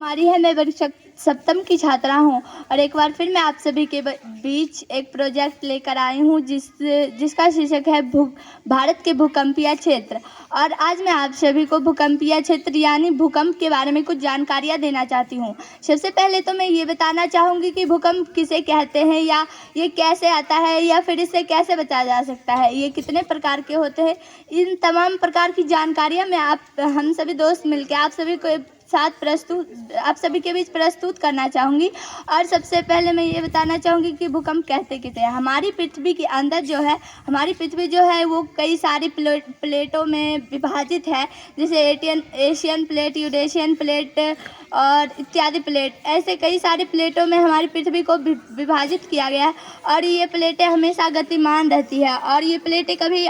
हमारी है। मैं सप्तम की छात्रा हूँ और एक बार फिर मैं आप सभी के बीच एक प्रोजेक्ट लेकर आई हूँ जिसका शीर्षक है भारत के भूकंपीय क्षेत्र। और आज मैं आप सभी को भूकंपीय क्षेत्र यानी भूकंप के बारे में कुछ जानकारियाँ देना चाहती हूँ। सबसे पहले तो मैं ये बताना चाहूँगी कि भूकंप किसे कहते हैं या ये कैसे आता है या फिर इससे कैसे बचा जा सकता है, ये कितने प्रकार के होते हैं। इन तमाम प्रकार की जानकारियाँ मैं हम सभी दोस्त मिलकर आप सभी के बीच प्रस्तुत करना चाहूँगी। और सबसे पहले मैं ये बताना चाहूँगी कि भूकंप कहते किसे हैं। हमारी पृथ्वी के अंदर जो है, हमारी पृथ्वी जो है वो कई सारी प्लेटों में विभाजित है, जैसे एशियन प्लेट, यूरेशियन प्लेट और इत्यादि प्लेट। ऐसे कई सारी प्लेटों में हमारी पृथ्वी को विभाजित किया गया है और ये प्लेटें हमेशा गतिमान रहती है और ये प्लेटें कभी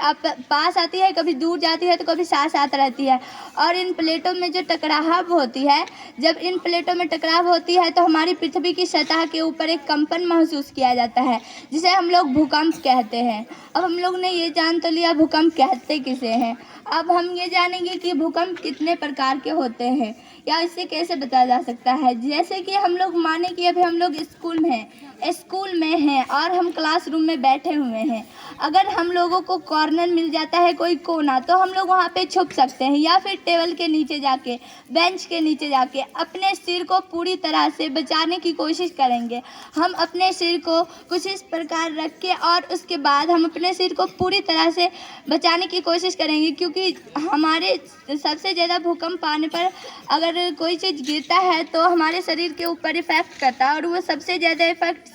पास आती है, कभी दूर जाती है, तो कभी साथ साथ रहती है। और इन प्लेटों में जो टकराव होती है, जब इन प्लेटों में टकराव होती है तो हमारी पृथ्वी की सतह के ऊपर एक कंपन महसूस किया जाता है, जिसे हम लोग भूकंप कहते हैं। अब हम लोग ने ये जान तो लिया भूकंप कहते किसे हैं। अब हम ये जानेंगे कि भूकंप कितने प्रकार के होते हैं या इससे कैसे बचा जा सकता है। जैसे कि हम लोग माने कि अभी हम लोग स्कूल में हैं और हम क्लासरूम में बैठे हुए हैं। अगर हम लोगों को कॉर्नर मिल जाता है, कोई कोना, तो हम लोग वहाँ पे छुप सकते हैं या फिर टेबल के नीचे जाके, बेंच के नीचे जाके अपने सिर को पूरी तरह से बचाने की कोशिश करेंगे। हम अपने सिर को कुछ इस प्रकार रख के और उसके बाद हम अपने सिर को पूरी तरह से बचाने की कोशिश करेंगे, क्योंकि हमारे सबसे ज़्यादा भूकंप आने पर अगर कोई चीज़ गिरता है तो हमारे शरीर के ऊपर इफेक्ट करता है और वो सबसे ज़्यादा इफेक्ट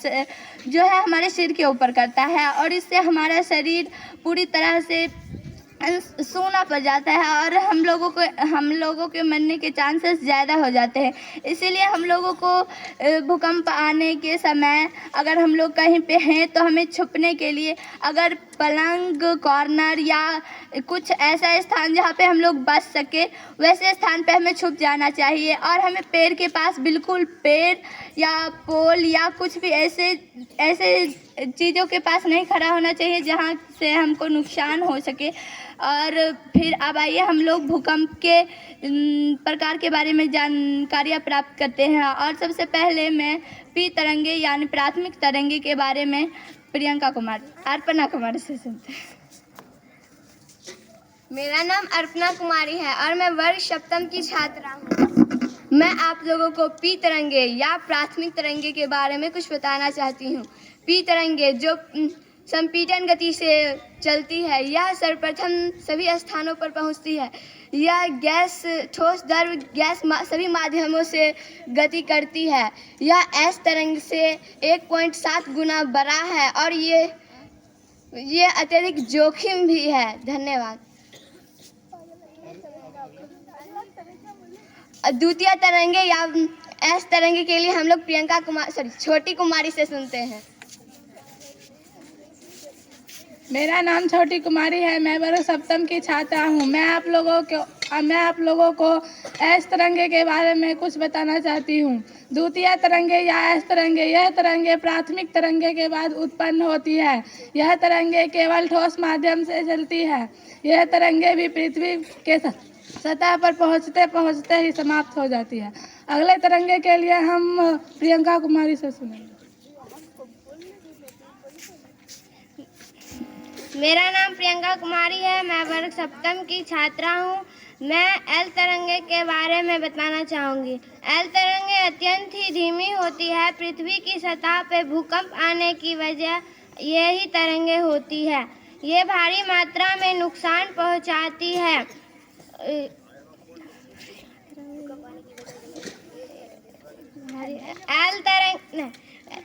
जो है हमारे सिर के ऊपर करता है और इससे हमारा शरीर पूरी तरह से सूना पड़ जाता है और हम लोगों के मरने के चांसेस ज़्यादा हो जाते हैं। इसीलिए हम लोगों को भूकंप आने के समय अगर हम लोग कहीं पे हैं तो हमें छुपने के लिए अगर पलंग, कॉर्नर या कुछ ऐसा स्थान जहाँ पे हम लोग बच सके, वैसे स्थान पे हमें छुप जाना चाहिए। और हमें पेड़ के पास, बिल्कुल पेड़ या पोल या कुछ भी ऐसे चीज़ों के पास नहीं खड़ा होना चाहिए जहाँ से हमको नुकसान हो सके। और फिर अब आइए हम लोग भूकंप के प्रकार के बारे में जानकारियाँ प्राप्त करते हैं। और सबसे पहले मैं पी तरंगे यानी प्राथमिक तरंगे के बारे में अर्पणा कुमारी से सुनते हैं। मेरा नाम अर्पणा कुमारी है और मैं वर्ग सप्तम की छात्रा हूँ। मैं आप लोगों को पी तरंगे या प्राथमिक तरंगे के बारे में कुछ बताना चाहती हूँ। पी तरंगे जो संपीड़न गति से चलती है, यह सर्वप्रथम सभी स्थानों पर पहुँचती है। यह गैस, ठोस, द्रव, गैस सभी माध्यमों से गति करती है। यह एस तरंग से 1.7 गुना बड़ा है और ये अत्यधिक जोखिम भी है। धन्यवाद। द्वितीय तरंगे या एस तरंगे के लिए हम लोग छोटी कुमारी से सुनते हैं। मेरा नाम छोटी कुमारी है। मैं वर्ग सप्तम की छात्रा हूँ। मैं आप लोगों को एस तरंगे के बारे में कुछ बताना चाहती हूँ। द्वितीय तरंगे या एस तरंगे, यह तरंगे प्राथमिक तरंगे के बाद उत्पन्न होती है। यह तरंगे केवल ठोस माध्यम से चलती है। यह तरंगे भी पृथ्वी के सतह पर पहुँचते ही समाप्त हो जाती है। अगले तरंगे के लिए हम प्रियंका कुमारी से सुनेंगे। मेरा नाम प्रियंका कुमारी है। मैं वर्ग सप्तम की छात्रा हूँ। मैं एल तरंगे के बारे में बताना चाहूँगी। एल तरंगे अत्यंत ही धीमी होती है। पृथ्वी की सतह पर भूकंप आने की वजह यही तरंगे होती है। ये भारी मात्रा में नुकसान पहुँचाती है।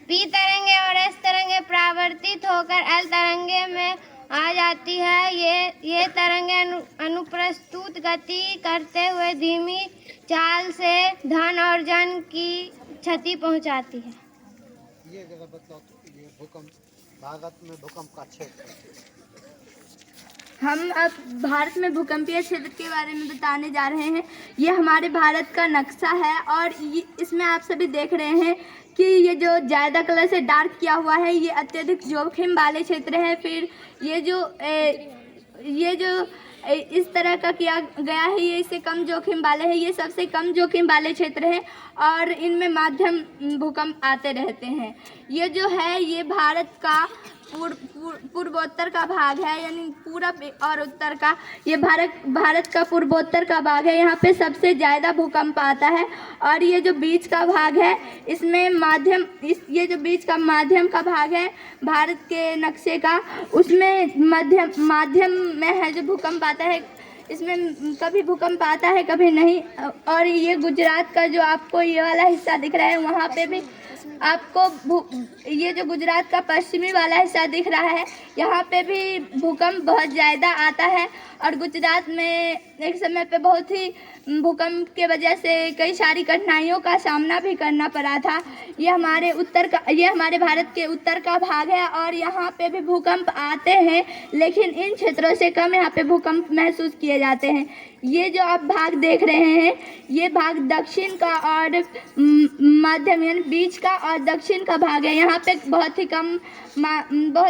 पी तरंगे और एस तरंगे परावर्तित होकर एल तरंगे में आ जाती है। ये तरंगे अनुप्रस्तुत गति करते हुए धीमी चाल से धन और जन की क्षति पहुंचाती है। ये जगह बतलाओ तो ये भूकंप भारत में भूकंप का क्षेत्र। हम अब भारत में भूकंपीय क्षेत्र के बारे में बताने जा रहे हैं। ये हमारे भारत का नक्शा है और इसमें आप सभी देख रहे हैं कि ये जो ज़्यादा कलर से डार्क किया हुआ है ये अत्यधिक जोखिम वाले क्षेत्र है। फिर ये जो इस तरह का किया गया है। ये इससे कम जोखिम वाले हैं, ये सबसे कम जोखिम वाले क्षेत्र हैं और इनमें माध्यम भूकंप आते रहते हैं। ये जो है ये भारत का पूर्वोत्तर का भाग है, यानी पूरब और उत्तर का, ये भारत का पूर्वोत्तर का भाग है। यहाँ पे सबसे ज़्यादा भूकंप आता है। और ये जो बीच का भाग है इसमें ये जो बीच का माध्यम का भाग है भारत के नक्शे का, उसमें माध्यम में है जो भूकंप आता है। इसमें कभी भूकंप आता है कभी नहीं। और ये गुजरात का जो आपको ये वाला हिस्सा दिख रहा है, वहाँ पे भी आपको ये जो गुजरात का पश्चिमी वाला हिस्सा दिख रहा है, यहाँ पे भी भूकंप बहुत ज़्यादा आता है। और गुजरात में एक समय पे बहुत ही भूकंप के वजह से कई सारी कठिनाइयों का सामना भी करना पड़ा था। ये हमारे भारत के उत्तर का भाग है और यहाँ पे भी भूकंप आते हैं, लेकिन इन क्षेत्रों से कम यहाँ पे भूकंप महसूस किए जाते हैं। ये जो आप भाग देख रहे हैं, ये भाग दक्षिण का और माध्यम यानी बीच का और दक्षिण का भाग है। यहाँ पे बहुत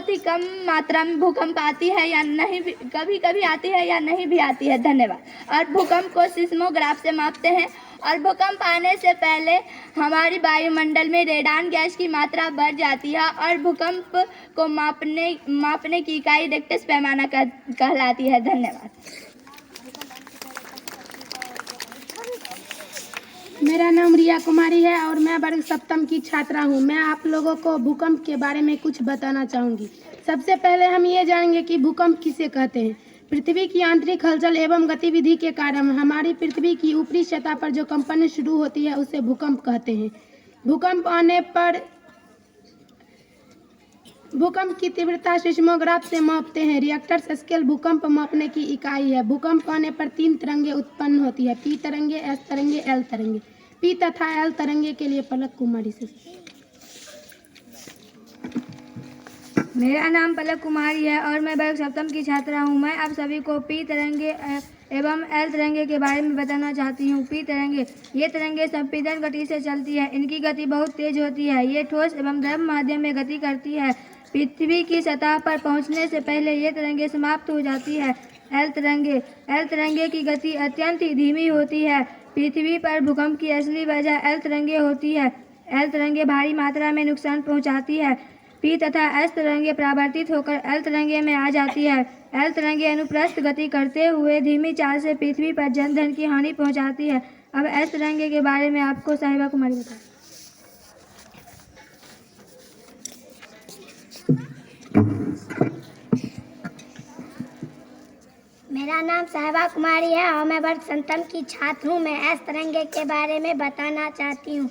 ही कम मात्रा में भूकंप आती है या नहीं, कभी कभी आती है या नहीं भी आती है। धन्यवाद। और भूकंप को सिस्मोग्राफ से मापते हैं और भूकंप आने से पहले हमारी वायुमंडल में रेडान गैस की मात्रा बढ़ जाती है और भूकंप को मापने की इकाई रिक्टर पैमाना कहलाती है। धन्यवाद। मेरा नाम रिया कुमारी है और मैं वर्ग सप्तम की छात्रा हूँ। मैं आप लोगों को भूकंप के बारे में कुछ बताना चाहूँगी। सबसे पहले हम ये जानेंगे कि भूकंप किसे कहते हैं। पृथ्वी की आंतरिक हलचल एवं गतिविधि के कारण हमारी पृथ्वी की ऊपरी सतह पर जो कंपन शुरू होती है उसे भूकंप कहते हैं। भूकंप आने पर भूकंप की तीव्रता सिस्मोग्राफ से मापते हैं। रिएक्टर स्केल भूकंप मापने की इकाई है। भूकंप आने पर 3 तरंगे उत्पन्न होती है, पी तरंगे, एस तरंगे, एल तरंगे। पी तथा एल तरंगे के लिए पलक कुमारी से। मेरा नाम पलक कुमारी है और मैं वर्ग सप्तम की छात्रा हूँ। मैं आप सभी को पी तरंगे एवं एल तरंगे के बारे में बताना चाहती हूँ। पी तरंगे, ये तरंगे संपीड़न गति से चलती है। इनकी गति बहुत तेज होती है। ये ठोस एवं द्रव माध्यम में गति करती है। पृथ्वी की सतह पर पहुंचने से पहले ये तरंगे समाप्त हो जाती है। एल तरंगे की गति अत्यंत ही धीमी होती है। पृथ्वी पर भूकंप की असली वजह एल तरंगे होती है। एल तरंगे भारी मात्रा में नुकसान पहुंचाती है। पी तथा एस तरंगे परावर्तित होकर एल तरंगे में आ जाती है। एल तरंगे अनुप्रस्थ गति करते हुए धीमी चाल से पृथ्वी पर जनधन की हानि पहुंचाती है। अब एस तरंगे के बारे में आपको साहिबा कुमारी बताएं। मेरा नाम साहिबा कुमारी है और मैं वर्ग सप्तम की छात्र हूँ। मैं एस तरंगे के बारे में बताना चाहती हूँ।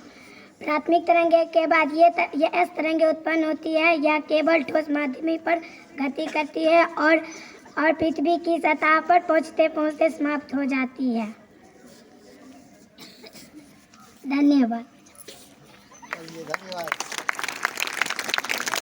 प्राथमिक तरंगे के बाद ये एस तरंगे उत्पन्न होती है। यह केवल ठोस माध्यम पर गति करती है और पृथ्वी की सतह पर पहुँचते पहुँचते समाप्त हो जाती है। धन्यवाद। धन्यवाद।